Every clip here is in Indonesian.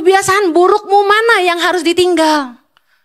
Kebiasaan burukmu mana yang harus ditinggal?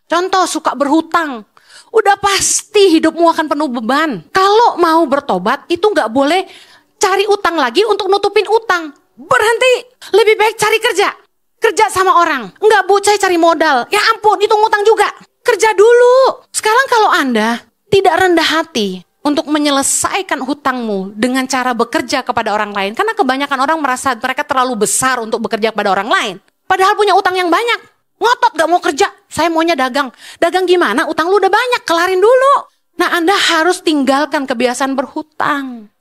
Contoh, suka berhutang. Udah pasti hidupmu akan penuh beban. Kalau mau bertobat, itu gak boleh cari utang lagi untuk nutupin utang. Berhenti, lebih baik cari kerja. Kerja sama orang, nggak bocah cari modal. Ya ampun, itu ngutang juga. Kerja dulu. Sekarang kalau Anda tidak rendah hati untuk menyelesaikan hutangmu dengan cara bekerja kepada orang lain. Karena kebanyakan orang merasa mereka terlalu besar untuk bekerja kepada orang lain. Padahal punya utang yang banyak. Ngotot gak mau kerja, saya maunya dagang. Dagang gimana? Utang lu udah banyak, kelarin dulu. Nah, Anda harus tinggalkan kebiasaan berhutang.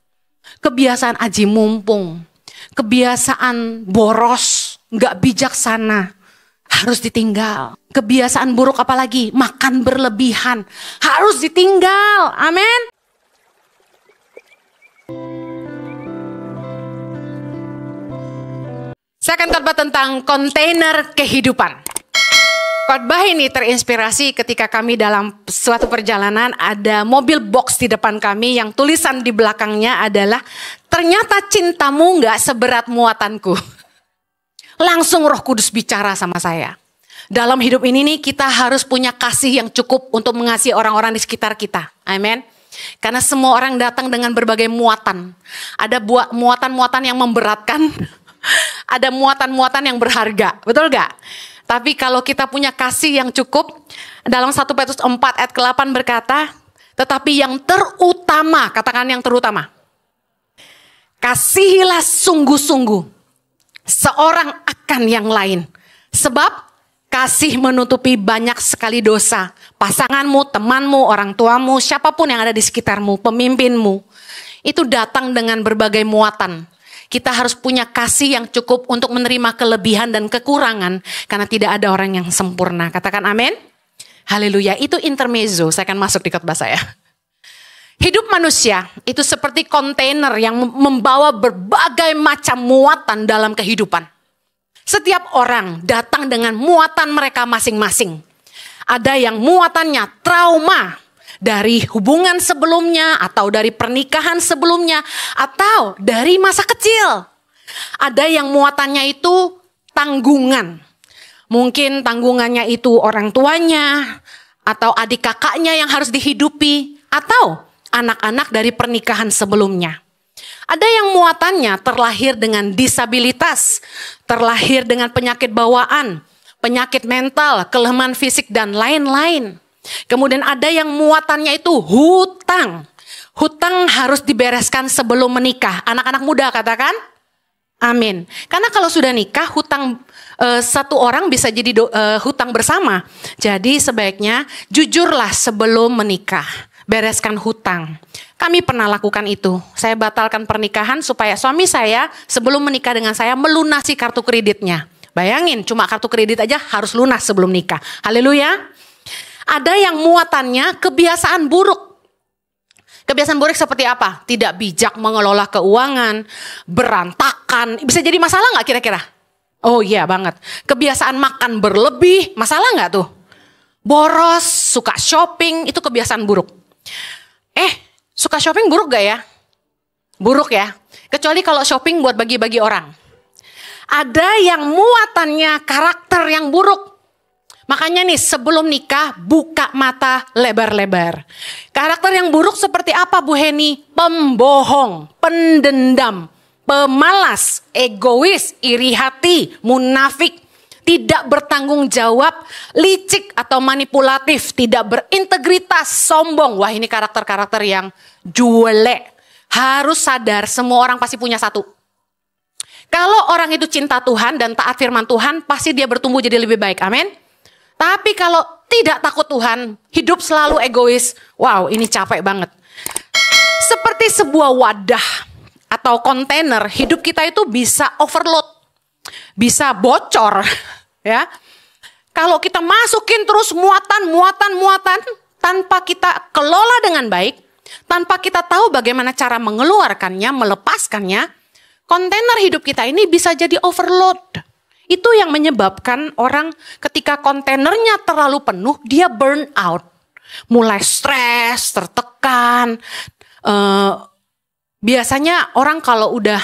Kebiasaan aji mumpung. Kebiasaan boros, gak bijaksana, harus ditinggal. Kebiasaan buruk apalagi, makan berlebihan, harus ditinggal. Amin. Saya akan khotbah tentang kontainer kehidupan. Khotbah ini terinspirasi ketika kami dalam suatu perjalanan ada mobil box di depan kami yang tulisan di belakangnya adalah ternyata cintamu gak seberat muatanku. Langsung Roh Kudus bicara sama saya. Dalam hidup ini nih kita harus punya kasih yang cukup untuk mengasihi orang-orang di sekitar kita. Amin. Karena semua orang datang dengan berbagai muatan. Ada muatan-muatan yang memberatkan. Ada muatan-muatan yang berharga. Betul gak? Tapi kalau kita punya kasih yang cukup, dalam 1 Petrus 4 ayat ke-8 berkata, tetapi yang terutama, katakan yang terutama, kasihilah sungguh-sungguh seorang akan yang lain. Sebab kasih menutupi banyak sekali dosa. Pasanganmu, temanmu, orang tuamu, siapapun yang ada di sekitarmu, pemimpinmu, itu datang dengan berbagai muatan. Kita harus punya kasih yang cukup untuk menerima kelebihan dan kekurangan. Karena tidak ada orang yang sempurna. Katakan amin. Haleluya. Itu intermezzo. Saya akan masuk di khotbah saya. Hidup manusia itu seperti kontainer yang membawa berbagai macam muatan dalam kehidupan. Setiap orang datang dengan muatan mereka masing-masing. Ada yang muatannya trauma. Dari hubungan sebelumnya, atau dari pernikahan sebelumnya, atau dari masa kecil. Ada yang muatannya itu tanggungan. Mungkin tanggungannya itu orang tuanya, atau adik kakaknya yang harus dihidupi, atau anak-anak dari pernikahan sebelumnya. Ada yang muatannya terlahir dengan disabilitas, terlahir dengan penyakit bawaan, penyakit mental, kelemahan fisik, dan lain-lain. Kemudian ada yang muatannya itu hutang. Hutang harus dibereskan sebelum menikah. Anak-anak muda katakan amin. Karena kalau sudah nikah, hutang satu orang bisa jadi hutang bersama. Jadi sebaiknya jujurlah sebelum menikah. Bereskan hutang. Kami pernah lakukan itu. Saya batalkan pernikahan supaya suami saya sebelum menikah dengan saya melunasi kartu kreditnya. Bayangin, cuma kartu kredit aja harus lunas sebelum nikah. Haleluya. Ada yang muatannya kebiasaan buruk. Kebiasaan buruk seperti apa? Tidak bijak mengelola keuangan, berantakan. Bisa jadi masalah gak kira-kira? Oh iya banget. Kebiasaan makan berlebih, masalah gak tuh? Boros, suka shopping, itu kebiasaan buruk. Suka shopping buruk gak ya? Buruk ya. Kecuali kalau shopping buat bagi-bagi orang. Ada yang muatannya karakter yang buruk. Makanya nih sebelum nikah buka mata lebar-lebar. Karakter yang buruk seperti apa Bu Heni? Pembohong, pendendam, pemalas, egois, iri hati, munafik, tidak bertanggung jawab, licik atau manipulatif, tidak berintegritas, sombong. Wah ini karakter-karakter yang jelek. Harus sadar semua orang pasti punya satu. Kalau orang itu cinta Tuhan dan taat firman Tuhan, pasti dia bertumbuh jadi lebih baik. Amin. Tapi kalau tidak takut Tuhan, hidup selalu egois. Wow, ini capek banget. Seperti sebuah wadah atau kontainer, hidup kita itu bisa overload. Bisa bocor, ya. Kalau kita masukin terus muatan tanpa kita kelola dengan baik, tanpa kita tahu bagaimana cara mengeluarkannya, melepaskannya, kontainer hidup kita ini bisa jadi overload. Itu yang menyebabkan orang ketika kontainernya terlalu penuh, dia burn out. Mulai stres, tertekan. Biasanya orang kalau udah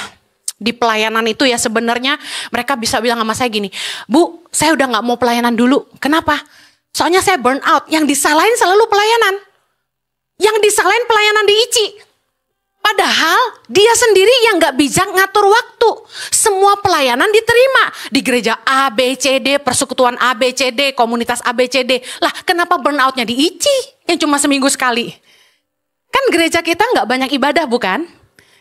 di pelayanan itu ya sebenarnya mereka bisa bilang sama saya gini, Bu, saya udah gak mau pelayanan dulu. Kenapa? Soalnya saya burn out. Yang disalahin selalu pelayanan. Yang disalahin pelayanan di ICI. Padahal dia sendiri yang gak bijak ngatur waktu. Semua pelayanan diterima. Di gereja A, B, C, D, persekutuan A, B, C, D, komunitas A, B, C, D. Lah kenapa burn outnya di ICI yang cuma seminggu sekali? Kan gereja kita gak banyak ibadah bukan?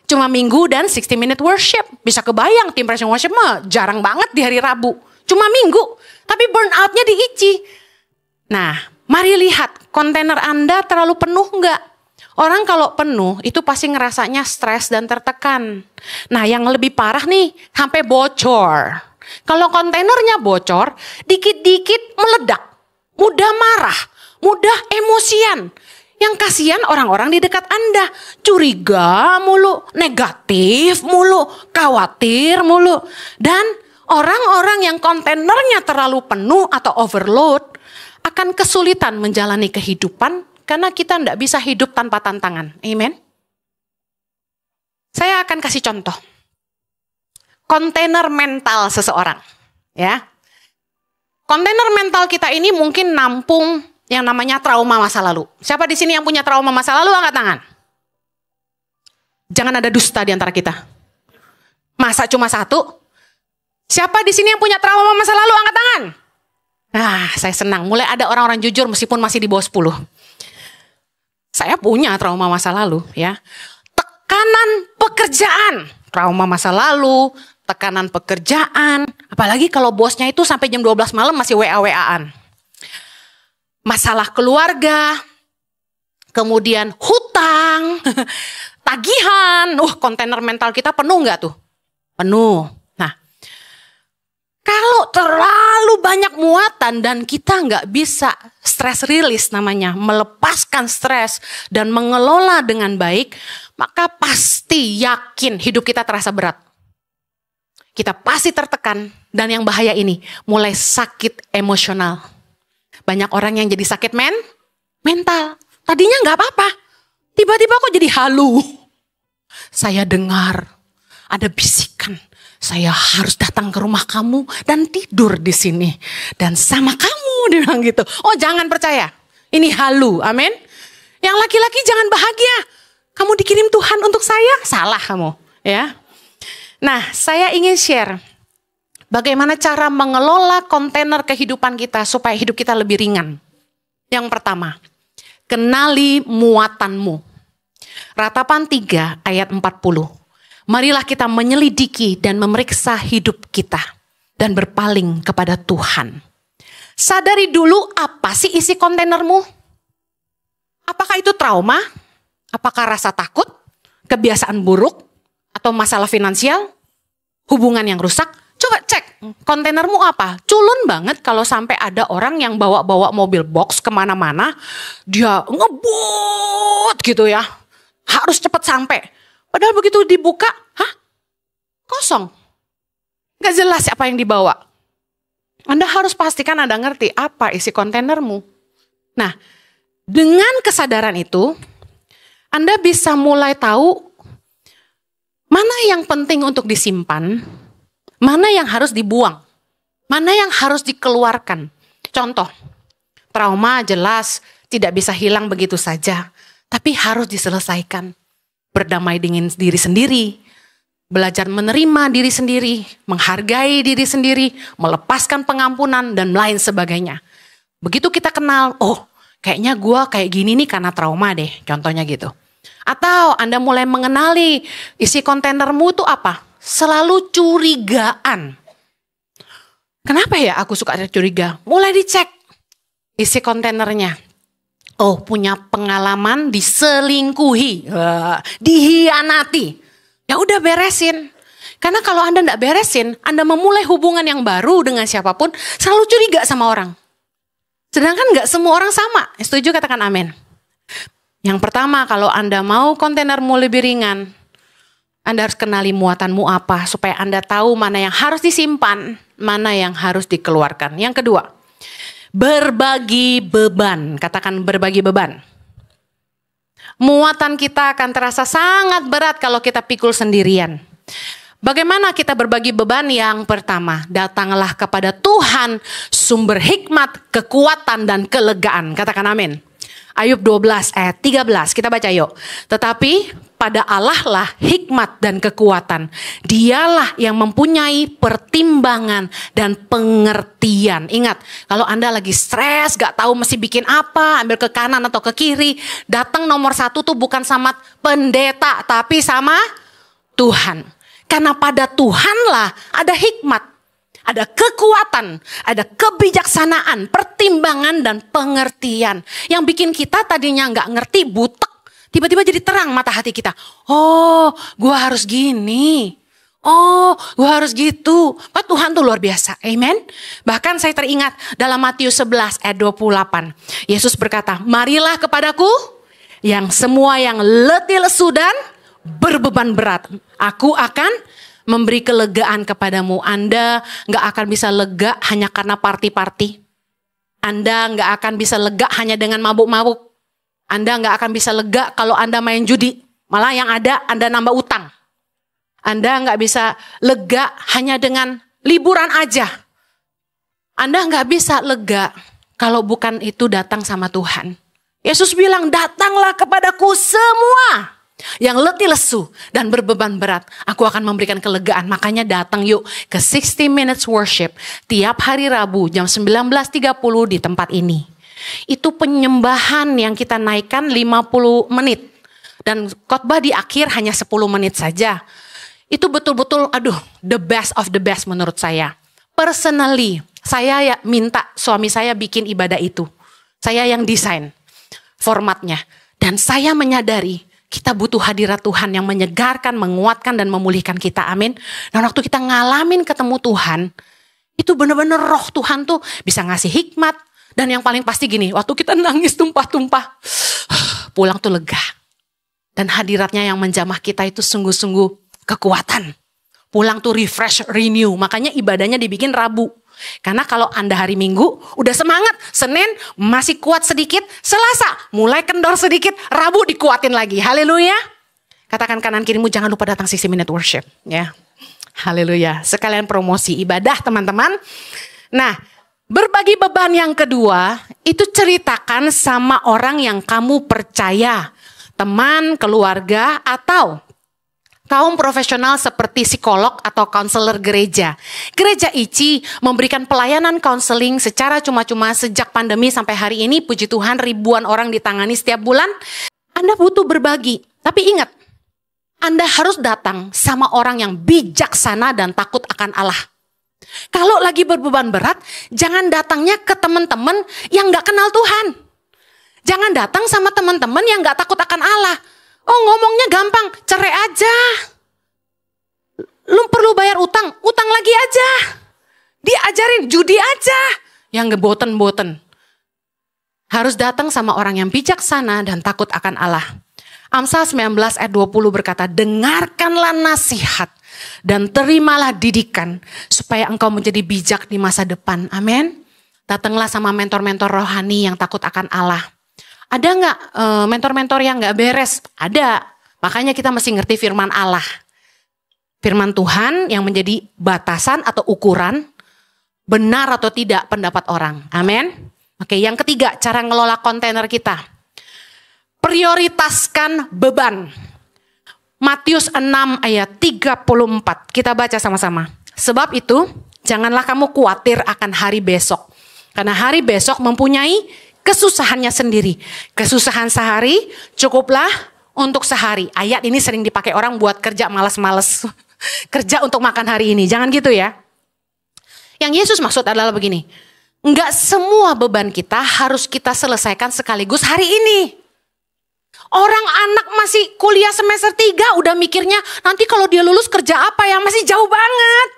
Cuma minggu dan 60 minute worship. Bisa kebayang tim praise and worship mah jarang banget di hari Rabu. Cuma minggu. Tapi burn outnya di ICI. Nah mari lihat kontainer Anda terlalu penuh gak? Orang kalau penuh itu pasti ngerasanya stres dan tertekan. Nah yang lebih parah nih sampai bocor. Kalau kontainernya bocor, dikit-dikit meledak. Mudah marah, mudah emosian. Yang kasihan orang-orang di dekat Anda. Curiga mulu, negatif mulu, khawatir mulu. Dan orang-orang yang kontainernya terlalu penuh atau overload akan kesulitan menjalani kehidupan. Karena kita tidak bisa hidup tanpa tantangan. Amen. Saya akan kasih contoh. Kontainer mental seseorang. Ya. Kontainer mental kita ini mungkin nampung yang namanya trauma masa lalu. Siapa di sini yang punya trauma masa lalu? Angkat tangan. Jangan ada dusta di antara kita. Masa cuma satu? Siapa di sini yang punya trauma masa lalu? Angkat tangan. Nah, saya senang. Mulai ada orang-orang jujur meskipun masih di bawah 10. Saya punya trauma masa lalu ya. Tekanan pekerjaan, trauma masa lalu, tekanan pekerjaan. Apalagi kalau bosnya itu sampai jam 12 malam masih WA-WA-an. Masalah keluarga, kemudian hutang, tagihan. Kontainer mental kita penuh nggak tuh? Penuh. Nah, kalau terlalu banyak muatan dan kita nggak bisa stress release namanya, melepaskan stres dan mengelola dengan baik, maka pasti yakin hidup kita terasa berat. Kita pasti tertekan dan yang bahaya ini, mulai sakit emosional. Banyak orang yang jadi sakit mental. Tadinya nggak apa-apa, tiba-tiba kok jadi halu. Saya dengar ada bisikan. Saya harus datang ke rumah kamu dan tidur di sini. Dan sama kamu, dia bilang gitu. Oh jangan percaya, ini halu, amin. Yang laki-laki jangan bahagia. Kamu dikirim Tuhan untuk saya, salah kamu. Ya. Nah saya ingin share bagaimana cara mengelola kontainer kehidupan kita supaya hidup kita lebih ringan. Yang pertama, kenali muatanmu. Ratapan 3 ayat 40. Marilah kita menyelidiki dan memeriksa hidup kita dan berpaling kepada Tuhan. Sadari dulu apa sih isi kontainermu? Apakah itu trauma? Apakah rasa takut? Kebiasaan buruk? Atau masalah finansial? Hubungan yang rusak? Coba cek kontainermu apa? Culun banget kalau sampai ada orang yang bawa-bawa mobil box kemana-mana. Dia ngebut gitu ya. Harus cepat sampai. Padahal begitu dibuka, kosong. Gak jelas apa yang dibawa. Anda harus pastikan Anda ngerti apa isi kontainermu. Nah, dengan kesadaran itu, Anda bisa mulai tahu mana yang penting untuk disimpan, mana yang harus dibuang, mana yang harus dikeluarkan. Contoh, trauma jelas tidak bisa hilang begitu saja, tapi harus diselesaikan. Berdamai dengan diri sendiri, belajar menerima diri sendiri, menghargai diri sendiri, melepaskan pengampunan, dan lain sebagainya. Begitu kita kenal, oh kayaknya gue kayak gini nih karena trauma deh, contohnya gitu. Atau Anda mulai mengenali isi kontainermu itu apa? Selalu curigaan. Kenapa ya aku suka curiga? Mulai dicek isi kontainernya. Oh, punya pengalaman diselingkuhi, dihianati. Ya udah beresin. Karena kalau Anda enggak beresin, Anda memulai hubungan yang baru dengan siapapun, selalu curiga sama orang. Sedangkan enggak semua orang sama. Setuju, katakan amin. Yang pertama, kalau Anda mau kontainermu lebih ringan, Anda harus kenali muatanmu apa, supaya Anda tahu mana yang harus disimpan, mana yang harus dikeluarkan. Yang kedua, berbagi beban. Katakan berbagi beban. Muatan kita akan terasa sangat berat kalau kita pikul sendirian. Bagaimana kita berbagi beban? Yang pertama, datanglah kepada Tuhan, sumber hikmat, kekuatan, dan kelegaan. Katakan amin. Ayub 12 ayat 13, kita baca yuk. Tetapi pada Allah lah hikmat dan kekuatan. Dialah yang mempunyai pertimbangan dan pengertian. Ingat, kalau Anda lagi stres, gak tahu mesti bikin apa, ambil ke kanan atau ke kiri, datang nomor satu tuh bukan sama pendeta, tapi sama Tuhan. Karena pada Tuhanlah ada hikmat, ada kekuatan, ada kebijaksanaan, pertimbangan, dan pengertian. Yang bikin kita tadinya nggak ngerti, butek, tiba-tiba jadi terang mata hati kita. Oh, gua harus gini. Oh, gua harus gitu. Pak, Tuhan tuh luar biasa. Amen. Bahkan saya teringat dalam Matius 11 ayat 28. Yesus berkata, marilah kepadaku yang semua yang letih lesu dan berbeban berat. Aku akan memberi kelegaan kepadamu. Anda gak akan bisa lega hanya karena party-party. Anda gak akan bisa lega hanya dengan mabuk-mabuk. Anda gak akan bisa lega kalau Anda main judi. Malah yang ada Anda nambah utang. Anda gak bisa lega hanya dengan liburan aja. Anda gak bisa lega kalau bukan itu datang sama Tuhan. Yesus bilang, datanglah kepadaku semua yang letih lesu dan berbeban berat, aku akan memberikan kelegaan. Makanya datang yuk ke 60 Minutes Worship tiap hari Rabu jam 19.30 di tempat ini. Itu penyembahan yang kita naikkan 50 menit. Dan khotbah di akhir hanya 10 menit saja. Itu betul-betul the best of the best menurut saya. Personally, saya minta suami saya bikin ibadah itu. Saya yang desain formatnya. Dan saya menyadari kita butuh hadirat Tuhan yang menyegarkan, menguatkan, dan memulihkan kita. Amin. Dan waktu kita ngalamin ketemu Tuhan, itu benar-benar roh Tuhan tuh bisa ngasih hikmat. Dan yang paling pasti gini, waktu kita nangis tumpah-tumpah, pulang tuh lega. Dan hadiratnya yang menjamah kita itu sungguh-sungguh kekuatan. Pulang tuh refresh, renew. Makanya ibadahnya dibikin Rabu. Karena kalau Anda hari Minggu udah semangat, Senin masih kuat sedikit, Selasa mulai kendor sedikit, Rabu dikuatin lagi. Haleluya. Katakan kanan kirimu, jangan lupa datang 60 Minute Worship. Ya, haleluya. Sekalian promosi ibadah teman-teman. Nah, berbagi beban yang kedua, itu ceritakan sama orang yang kamu percaya. Teman, keluarga, atau kaum profesional seperti psikolog atau konselor gereja. Gereja ICI memberikan pelayanan konseling secara cuma-cuma sejak pandemi sampai hari ini. Puji Tuhan, ribuan orang ditangani setiap bulan. Anda butuh berbagi. Tapi ingat, Anda harus datang sama orang yang bijaksana dan takut akan Allah. Kalau lagi berbeban berat, jangan datangnya ke teman-teman yang gak kenal Tuhan. Jangan datang sama teman-teman yang gak takut akan Allah. Oh, ngomongnya gampang, cerai aja. Lu perlu bayar utang, utang lagi aja. Diajarin judi aja. Yang ngeboten-boten. Harus datang sama orang yang bijaksana dan takut akan Allah. Amsal 19 ayat 20 berkata, dengarkanlah nasihat dan terimalah didikan supaya engkau menjadi bijak di masa depan. Amin. Datanglah sama mentor-mentor rohani yang takut akan Allah. Ada nggak mentor-mentor yang nggak beres? Ada. Makanya kita mesti ngerti firman Allah. Firman Tuhan yang menjadi batasan atau ukuran benar atau tidak pendapat orang. Amin. Oke, yang ketiga, cara ngelola kontainer kita. Prioritaskan beban. Matius 6 ayat 34. Kita baca sama-sama. Sebab itu, janganlah kamu khawatir akan hari besok. Karena hari besok mempunyai kesusahannya sendiri. Kesusahan sehari cukuplah untuk sehari. Ayat ini sering dipakai orang buat kerja malas-malas. Kerja untuk makan hari ini. Jangan gitu ya. Yang Yesus maksud adalah begini. Enggak semua beban kita harus kita selesaikan sekaligus hari ini. Orang anak masih kuliah semester 3 udah mikirnya nanti kalau dia lulus kerja apa ya, masih jauh banget.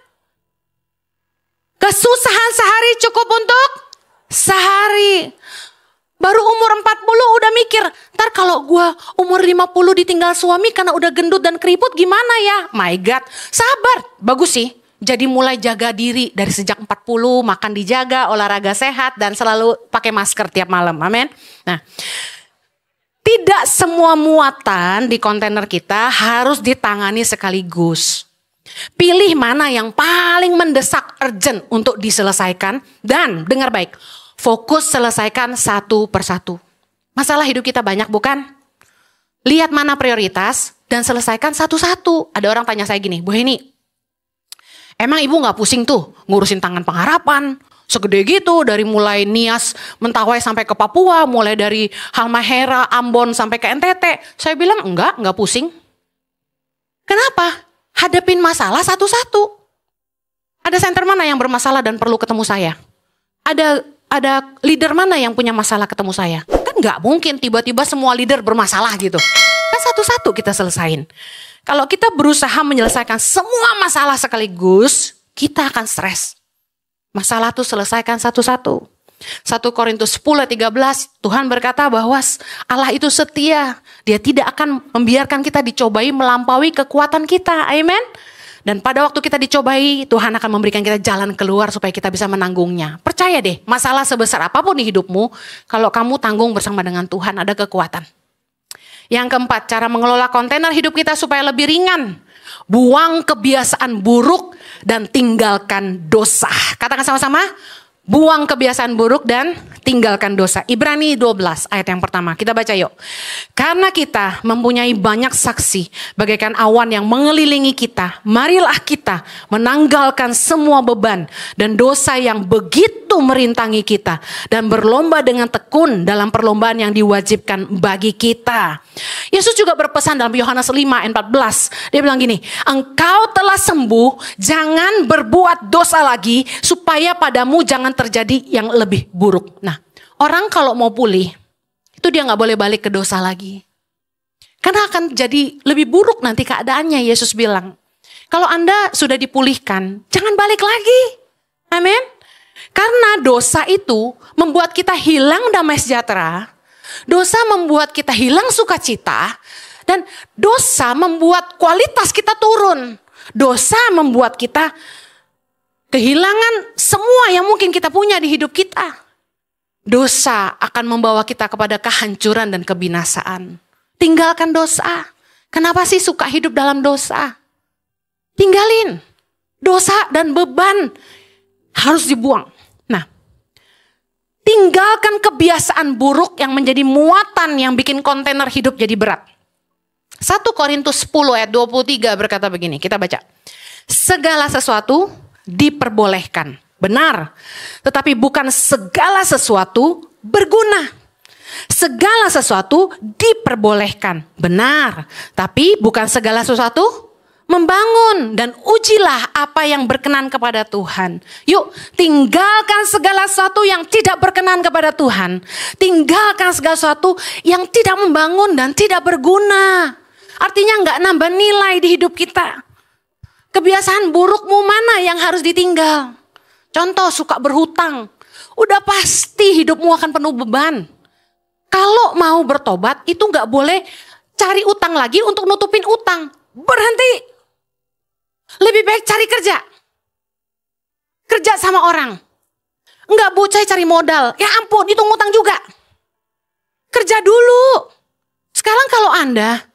Kesusahan sehari cukup untuk sehari. Baru umur 40 udah mikir, ntar kalau gue umur 50 ditinggal suami karena udah gendut dan keriput gimana ya? My God, sabar, bagus sih. Jadi mulai jaga diri dari sejak 40, makan dijaga, olahraga sehat, dan selalu pakai masker tiap malam, amin. Nah, tidak semua muatan di kontainer kita harus ditangani sekaligus. Pilih mana yang paling mendesak, urgent untuk diselesaikan. Dan dengar baik, fokus selesaikan satu persatu. Masalah hidup kita banyak bukan? Lihat mana prioritas dan selesaikan satu-satu. Ada orang tanya saya gini, Bu Heni, emang ibu gak pusing tuh ngurusin Tangan Pengharapan? Segede gitu, dari mulai Nias, Mentawai sampai ke Papua, mulai dari Halmahera, Ambon sampai ke NTT. Saya bilang enggak pusing. Kenapa? Hadapin masalah satu-satu. Ada center mana yang bermasalah dan perlu ketemu saya? Ada leader mana yang punya masalah ketemu saya? Kan nggak mungkin tiba-tiba semua leader bermasalah gitu. Kan satu-satu kita selesain. Kalau kita berusaha menyelesaikan semua masalah sekaligus, kita akan stres. Masalah itu selesaikan satu-satu. 1 Korintus 10:13, Tuhan berkata bahwa Allah itu setia. Dia tidak akan membiarkan kita dicobai melampaui kekuatan kita. Amin. Dan pada waktu kita dicobai, Tuhan akan memberikan kita jalan keluar supaya kita bisa menanggungnya. Percaya deh, masalah sebesar apapun di hidupmu, kalau kamu tanggung bersama dengan Tuhan, ada kekuatan. Yang keempat, cara mengelola kontainer hidup kita supaya lebih ringan. Buang kebiasaan buruk dan tinggalkan dosa. Katakan sama-sama. Buang kebiasaan buruk dan tinggalkan dosa. Ibrani 12 ayat yang pertama. Kita baca yuk. Karena kita mempunyai banyak saksi bagaikan awan yang mengelilingi kita. Marilah kita menanggalkan semua beban dan dosa yang begitu merintangi kita. Dan berlomba dengan tekun dalam perlombaan yang diwajibkan bagi kita. Yesus juga berpesan dalam Yohanes 5 ayat 14. Dia bilang gini, engkau telah sembuh, jangan berbuat dosa lagi supaya padamu jangan terjadi yang lebih buruk. Nah, orang kalau mau pulih, itu dia gak boleh balik ke dosa lagi. Karena akan jadi lebih buruk nanti keadaannya, Yesus bilang. Kalau Anda sudah dipulihkan, jangan balik lagi. Amin. Karena dosa itu membuat kita hilang damai sejahtera. Dosa membuat kita hilang sukacita. Dan dosa membuat kualitas kita turun. Dosa membuat kita kehilangan semua yang mungkin kita punya di hidup kita. Dosa akan membawa kita kepada kehancuran dan kebinasaan. Tinggalkan dosa. Kenapa sih suka hidup dalam dosa? Tinggalin. Dosa dan beban harus dibuang. Nah, tinggalkan kebiasaan buruk yang menjadi muatan yang bikin kontainer hidup jadi berat. 1 Korintus 10 ayat 23 berkata begini, kita baca. Segala sesuatu diperbolehkan, benar. Tetapi bukan segala sesuatu berguna. Segala sesuatu diperbolehkan, benar. Tapi bukan segala sesuatu membangun. Dan ujilah apa yang berkenan kepada Tuhan. Yuk, tinggalkan segala sesuatu yang tidak berkenan kepada Tuhan. Tinggalkan segala sesuatu yang tidak membangun dan tidak berguna. Artinya nggak nambah nilai di hidup kita. Kebiasaan burukmu mana yang harus ditinggal? Contoh, suka berhutang. Udah pasti hidupmu akan penuh beban. Kalau mau bertobat, itu nggak boleh cari utang lagi untuk nutupin utang. Berhenti. Lebih baik cari kerja. Kerja sama orang. Nggak Bu, saya cari modal. Ya ampun, itu ngutang juga. Kerja dulu. Sekarang kalau Anda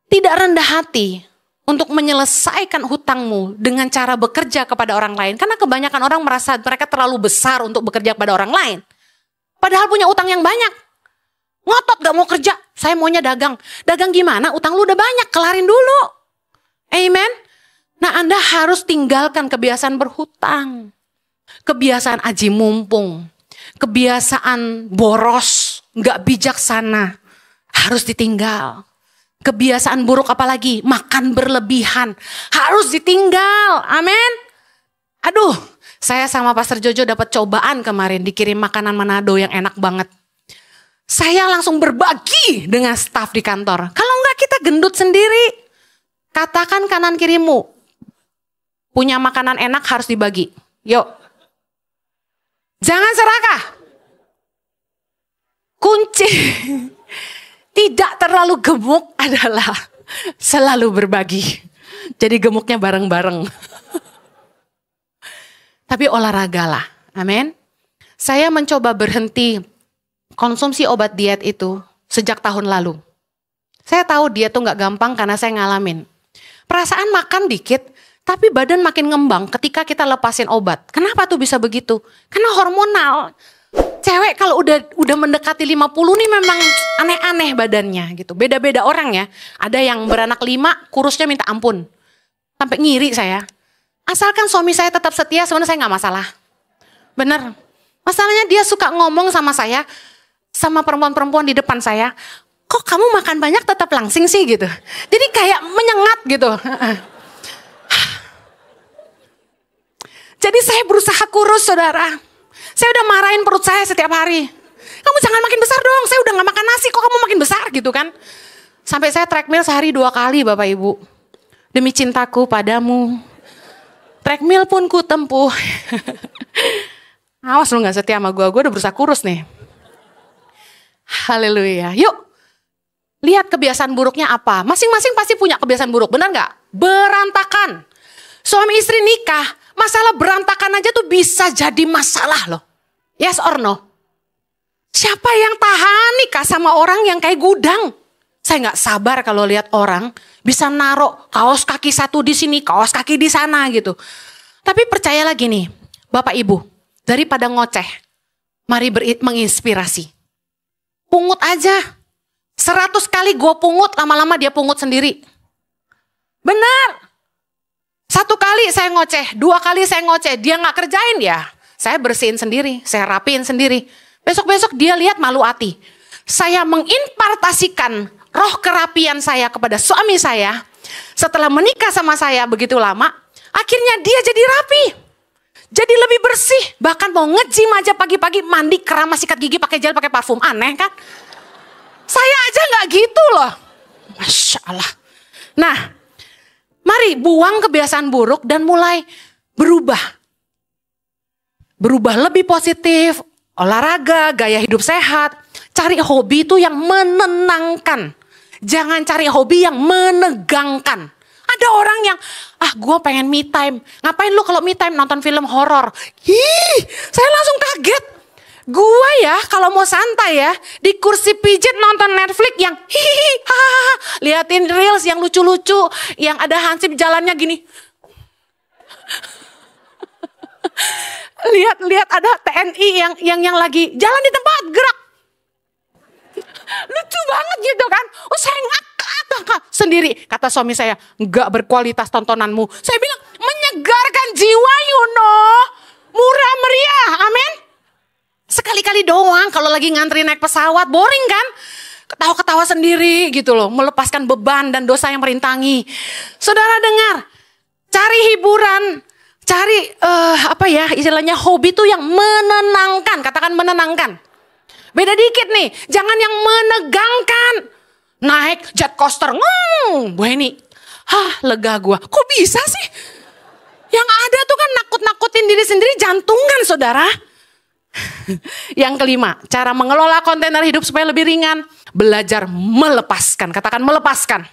tidak rendah hati untuk menyelesaikan hutangmu dengan cara bekerja kepada orang lain. Karena kebanyakan orang merasa mereka terlalu besar untuk bekerja kepada orang lain. Padahal punya utang yang banyak. Ngotot gak mau kerja, saya maunya dagang. Dagang gimana? Utang lu udah banyak, kelarin dulu. Amen. Nah, Anda harus tinggalkan kebiasaan berhutang. Kebiasaan aji mumpung. Kebiasaan boros, gak bijaksana. Harus ditinggal. Kebiasaan buruk apalagi, makan berlebihan, harus ditinggal. Amin. Aduh, saya sama Pastor Jojo dapat cobaan kemarin, dikirim makanan Manado yang enak banget. Saya langsung berbagi dengan staf di kantor. Kalau enggak kita gendut sendiri. Katakan kanan kirimu, punya makanan enak harus dibagi. Yuk. Jangan serakah. Kunci tidak terlalu gemuk adalah selalu berbagi. Jadi gemuknya bareng-bareng. Tapi olahragalah. Amin. Saya mencoba berhenti konsumsi obat diet itu sejak tahun lalu. Saya tahu diet tuh gak gampang karena saya ngalamin. Perasaan makan dikit, Tapi badan makin ngembang ketika kita lepasin obat. Kenapa tuh bisa begitu? Karena hormonal. Cewek kalau udah mendekati 50 nih memang aneh-aneh badannya gitu. Beda-beda orang ya. Ada yang beranak 5, kurusnya minta ampun. Sampai ngiri saya. Asalkan suami saya tetap setia, sebenarnya saya nggak masalah. Bener. Masalahnya dia suka ngomong sama saya, sama perempuan-perempuan di depan saya, kok kamu makan banyak tetap langsing sih gitu. Jadi kayak menyengat gitu. Jadi saya berusaha kurus, saudara. Saya udah marahin perut saya setiap hari. Kamu jangan makin besar dong, saya udah gak makan nasi, kok kamu makin besar gitu kan. Sampai saya treadmill sehari 2 kali Bapak Ibu. Demi cintaku padamu. Treadmill pun ku tempuh. Awas lu gak setia sama gue udah berusaha kurus nih. Haleluya. Yuk, lihat kebiasaan buruknya apa. Masing-masing pasti punya kebiasaan buruk, benar gak? Berantakan. Suami istri nikah, masalah berantakan aja tuh bisa jadi masalah loh. Yes or no? Siapa yang tahan nikah sama orang yang kayak gudang? Saya gak sabar kalau lihat orang bisa naruh kaos kaki satu di sini, kaos kaki di sana gitu. Tapi percayalah gini, Bapak Ibu, daripada ngoceh, mari menginspirasi. Pungut aja. 100 kali gue pungut, lama-lama dia pungut sendiri. Benar. 1 kali saya ngoceh, 2 kali saya ngoceh, dia gak kerjain ya. Saya bersihin sendiri, saya rapiin sendiri. Besok-besok dia lihat malu hati. Saya mengimpartasikan roh kerapian saya kepada suami saya. Setelah menikah sama saya begitu lama, akhirnya dia jadi rapi. Jadi lebih bersih. Bahkan mau nge-gym aja pagi-pagi, mandi keramas, sikat gigi, pakai gel, pakai parfum. Aneh kan? Saya aja gak gitu loh. Masya Allah. Nah, mari buang kebiasaan buruk dan mulai berubah. Berubah lebih positif, olahraga, gaya hidup sehat. Cari hobi itu yang menenangkan. Jangan cari hobi yang menegangkan. Ada orang yang, gue pengen me time. Ngapain lu kalau me time nonton film horor? Saya langsung kaget. Gue ya kalau mau santai ya, di kursi pijit nonton Netflix yang hihihi, hahaha. Liatin reels yang lucu-lucu, yang ada hansip jalannya gini. Lihat ada TNI yang lagi jalan di tempat gerak. Lucu banget gitu kan. Saya ngakak sendiri. Kata suami saya, enggak berkualitas tontonanmu. Saya bilang, menyegarkan jiwa murah meriah, amin. Sekali-kali doang kalau lagi ngantri naik pesawat, boring kan? Ketawa-ketawa sendiri gitu loh, melepaskan beban dan dosa yang merintangi. Saudara dengar, cari hiburan, cari istilahnya hobi tuh yang menenangkan, katakan menenangkan. Beda dikit nih, jangan yang menegangkan. Naik jet coaster, ini, lega gua. Kok bisa sih? Yang ada tuh kan nakut-nakutin diri sendiri, jantungan saudara. Yang kelima, cara mengelola kontainer hidup supaya lebih ringan. Belajar melepaskan, katakan melepaskan.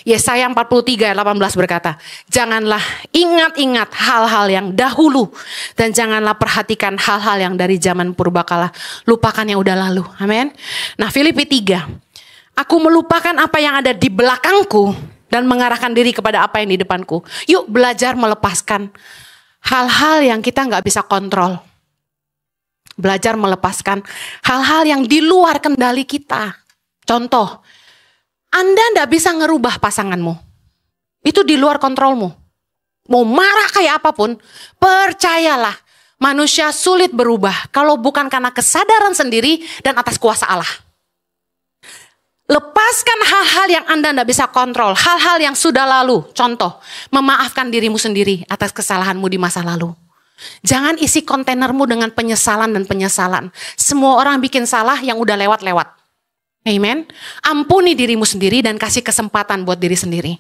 Yesaya 43 ayat 18 berkata, janganlah ingat-ingat hal-hal yang dahulu, dan janganlah perhatikan hal-hal yang dari zaman purbakala. Lupakan yang udah lalu, amin. Nah, Filipi 3, aku melupakan apa yang ada di belakangku dan mengarahkan diri kepada apa yang di depanku. Yuk belajar melepaskan hal-hal yang kita gak bisa kontrol. Belajar melepaskan hal-hal yang di luar kendali kita. Contoh, Anda gak bisa ngerubah pasanganmu. Itu di luar kontrolmu. Mau marah kayak apapun, percayalah. Manusia sulit berubah kalau bukan karena kesadaran sendiri dan atas kuasa Allah. Lepaskan hal-hal yang Anda gak bisa kontrol. Hal-hal yang sudah lalu. Contoh, memaafkan dirimu sendiri atas kesalahanmu di masa lalu. Jangan isi kontainermu dengan penyesalan dan penyesalan. Semua orang bikin salah yang udah lewat-lewat. Amen. Ampuni dirimu sendiri dan kasih kesempatan buat diri sendiri.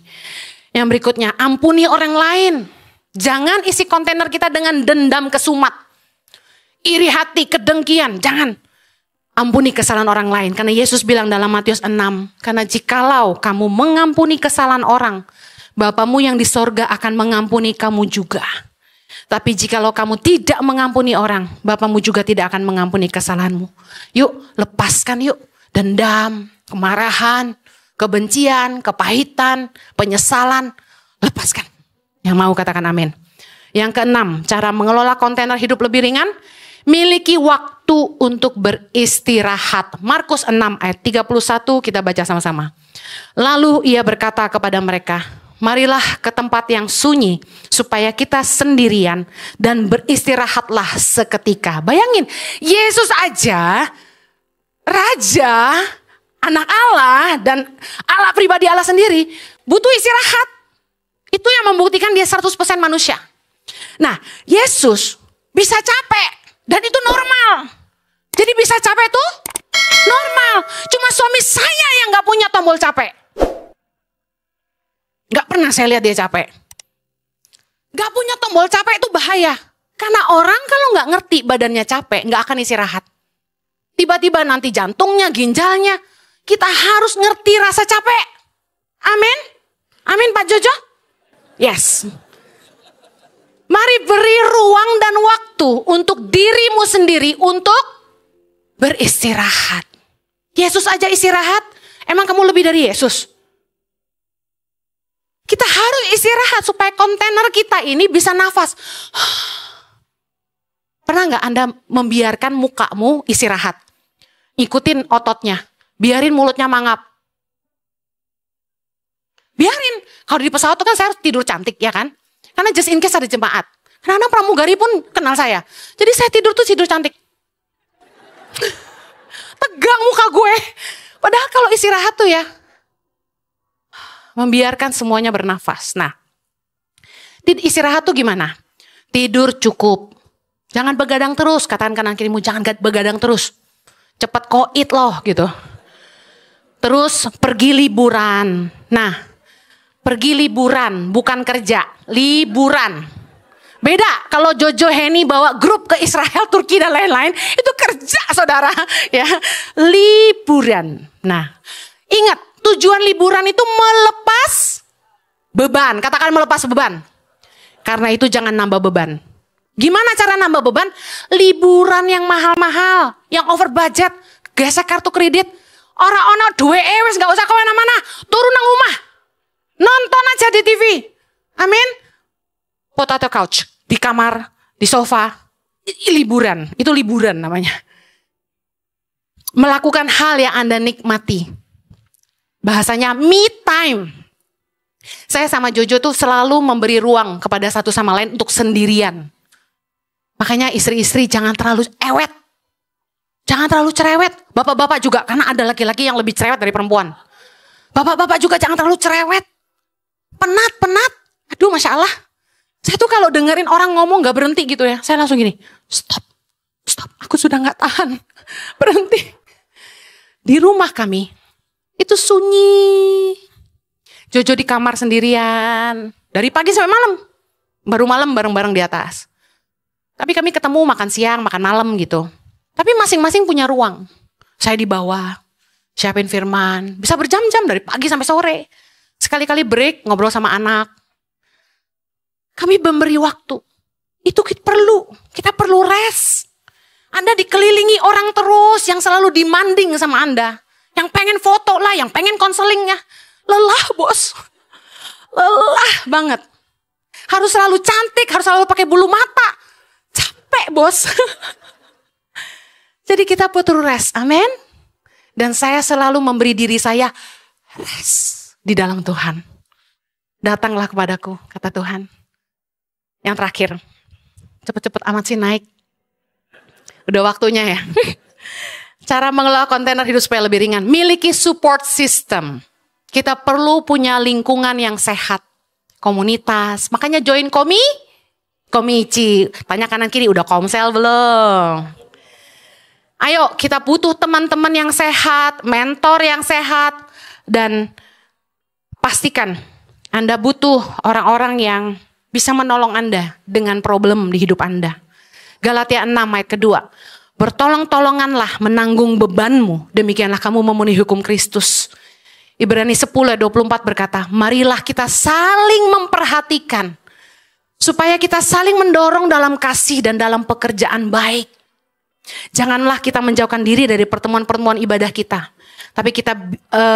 Yang berikutnya, ampuni orang lain. Jangan isi kontainer kita dengan dendam kesumat. Iri hati, kedengkian. Jangan. Ampuni kesalahan orang lain. Karena Yesus bilang dalam Matius 6. Karena jikalau kamu mengampuni kesalahan orang, Bapamu yang di sorga akan mengampuni kamu juga. Tapi jikalau kamu tidak mengampuni orang, Bapamu juga tidak akan mengampuni kesalahanmu. Yuk, lepaskan yuk. Dendam, kemarahan, kebencian, kepahitan, penyesalan. Lepaskan. Yang mau katakan amin. Yang keenam, cara mengelola kontainer hidup lebih ringan. Miliki waktu untuk beristirahat. Markus 6 ayat 31 kita baca sama-sama. Lalu ia berkata kepada mereka, marilah ke tempat yang sunyi supaya kita sendirian dan beristirahatlah seketika. Bayangin, Yesus aja, Raja, anak Allah dan Allah pribadi Allah sendiri butuh istirahat. Itu yang membuktikan dia 100% manusia. Nah, Yesus bisa capek dan itu normal. Jadi bisa capek tuh normal. Cuma suami saya yang gak punya tombol capek. Gak pernah saya lihat dia capek. Gak punya tombol capek itu bahaya. Karena orang kalau gak ngerti badannya capek, gak akan istirahat. Tiba-tiba nanti jantungnya, ginjalnya. Kita harus ngerti rasa capek. Amin. Amin Pak Jojo. Yes. Mari beri ruang dan waktu untuk dirimu sendiri untuk beristirahat. Yesus aja istirahat. Emang kamu lebih dari Yesus? Kita harus istirahat supaya kontainer kita ini bisa nafas. Pernah nggak Anda membiarkan mukamu istirahat? Ikutin ototnya. Biarin mulutnya mangap. Biarin. Kalau di pesawat itu kan saya harus tidur cantik ya kan. Karena just in case ada jemaat. Karena anak pramugari pun kenal saya. Jadi saya tidur tuh tidur cantik. Tegang muka gue. Padahal kalau istirahat tuh ya. Membiarkan semuanya bernafas. Nah. Istirahat tuh gimana? Tidur cukup. Jangan begadang terus. Katakan kanan kirimu jangan begadang terus. Cepat koit loh gitu. Terus pergi liburan. Nah. Pergi liburan, bukan kerja. Liburan. Beda kalau Jojo Heni bawa grup ke Israel, Turki dan lain-lain. Itu kerja saudara. Ya, liburan. Nah, ingat tujuan liburan itu melepas beban. Katakan melepas beban. Karena itu jangan nambah beban. Gimana cara nambah beban? Liburan yang mahal-mahal. Yang over budget. Gesek kartu kredit. Orang-orang duwe wis gak usah kemana-mana. Turun nang rumah. Nonton aja di TV. Amin. Potato couch. Di kamar. Di sofa. Liburan. Itu liburan namanya. Melakukan hal yang Anda nikmati. Bahasanya me time. Saya sama Jojo tuh selalu memberi ruang kepada satu sama lain untuk sendirian. Makanya istri-istri jangan terlalu ewet. Jangan terlalu cerewet. Bapak-bapak juga. Karena ada laki-laki yang lebih cerewet dari perempuan. Bapak-bapak juga jangan terlalu cerewet. Penat. Aduh Masya Allah. Saya tuh kalau dengerin orang ngomong gak berhenti gitu ya. Saya langsung gini. Stop. Aku sudah gak tahan. Berhenti. Di rumah kami. Itu sunyi. Jojo di kamar sendirian. Dari pagi sampai malam. Baru malam bareng-bareng di atas. Tapi kami ketemu makan siang, makan malam gitu. Tapi masing-masing punya ruang. Saya di bawah. Siapin firman. Bisa berjam-jam dari pagi sampai sore. Sekali-kali break, ngobrol sama anak. Kami memberi waktu. Itu kita perlu rest. Anda dikelilingi orang terus yang selalu demanding sama Anda. Yang pengen foto lah, yang pengen konselingnya. Lelah bos. Lelah banget. Harus selalu cantik, harus selalu pakai bulu mata. Capek bos. Jadi kita butuh rest, amin. Dan saya selalu memberi diri saya rest. Di dalam Tuhan. Datanglah kepadaku, kata Tuhan. Yang terakhir. Cepet-cepet amat sih naik. Udah waktunya ya. Cara mengelola kontainer hidup supaya lebih ringan. Miliki support system. Kita perlu punya lingkungan yang sehat. Komunitas. Makanya join komici. Tanya kanan kiri, udah komsel belum? Ayo, kita butuh teman-teman yang sehat. Mentor yang sehat. Dan pastikan Anda butuh orang-orang yang bisa menolong Anda dengan problem di hidup Anda. Galatia 6 ayat kedua. Bertolong-tolonganlah menanggung bebanmu. Demikianlah kamu memenuhi hukum Kristus. Ibrani 10 ayat 24 berkata, marilah kita saling memperhatikan. Supaya kita saling mendorong dalam kasih dan dalam pekerjaan baik. Janganlah kita menjauhkan diri dari pertemuan-pertemuan ibadah kita. Tapi kita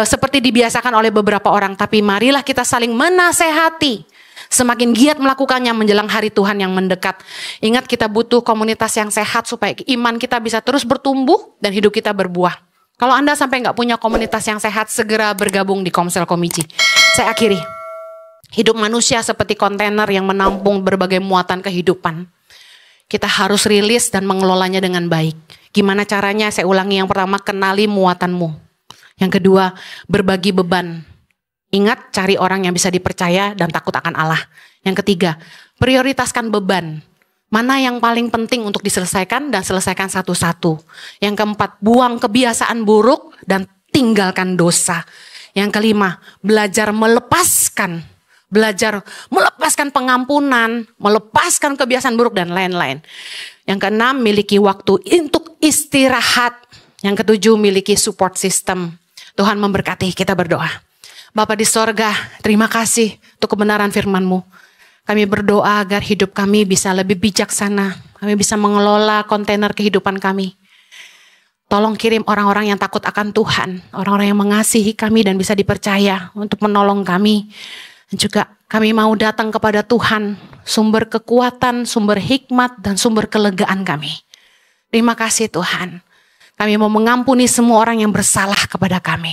seperti dibiasakan oleh beberapa orang. Tapi marilah kita saling menasehati. semakin giat melakukannya menjelang hari Tuhan yang mendekat. Ingat, kita butuh komunitas yang sehat supaya iman kita bisa terus bertumbuh dan hidup kita berbuah. Kalau Anda sampai nggak punya komunitas yang sehat, segera bergabung di Komsel Komici. Saya akhiri. Hidup manusia seperti kontainer yang menampung berbagai muatan kehidupan. Kita harus rilis dan mengelolanya dengan baik. Gimana caranya? Saya ulangi, yang pertama, kenali muatanmu. Yang kedua, berbagi beban. Ingat, cari orang yang bisa dipercaya dan takut akan Allah. Yang ketiga, prioritaskan beban. Mana yang paling penting untuk diselesaikan dan selesaikan satu-satu. Yang keempat, buang kebiasaan buruk dan tinggalkan dosa. Yang kelima, belajar melepaskan pengampunan, melepaskan kebiasaan buruk dan lain-lain. Yang keenam, miliki waktu untuk istirahat. Yang ketujuh, miliki support system. Tuhan memberkati. Kita berdoa. Bapa di sorga, terima kasih untuk kebenaran firman-Mu. Kami berdoa agar hidup kami bisa lebih bijaksana. Kami bisa mengelola kontainer kehidupan kami. Tolong kirim orang-orang yang takut akan Tuhan. Orang-orang yang mengasihi kami dan bisa dipercaya untuk menolong kami. Dan juga kami mau datang kepada Tuhan, sumber kekuatan, sumber hikmat, dan sumber kelegaan kami. Terima kasih Tuhan. Kami mau mengampuni semua orang yang bersalah kepada kami.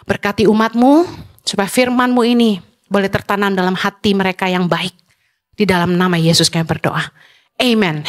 Berkati umat-Mu, supaya firman-Mu ini boleh tertanam dalam hati mereka yang baik. Di dalam nama Yesus kami berdoa. Amen.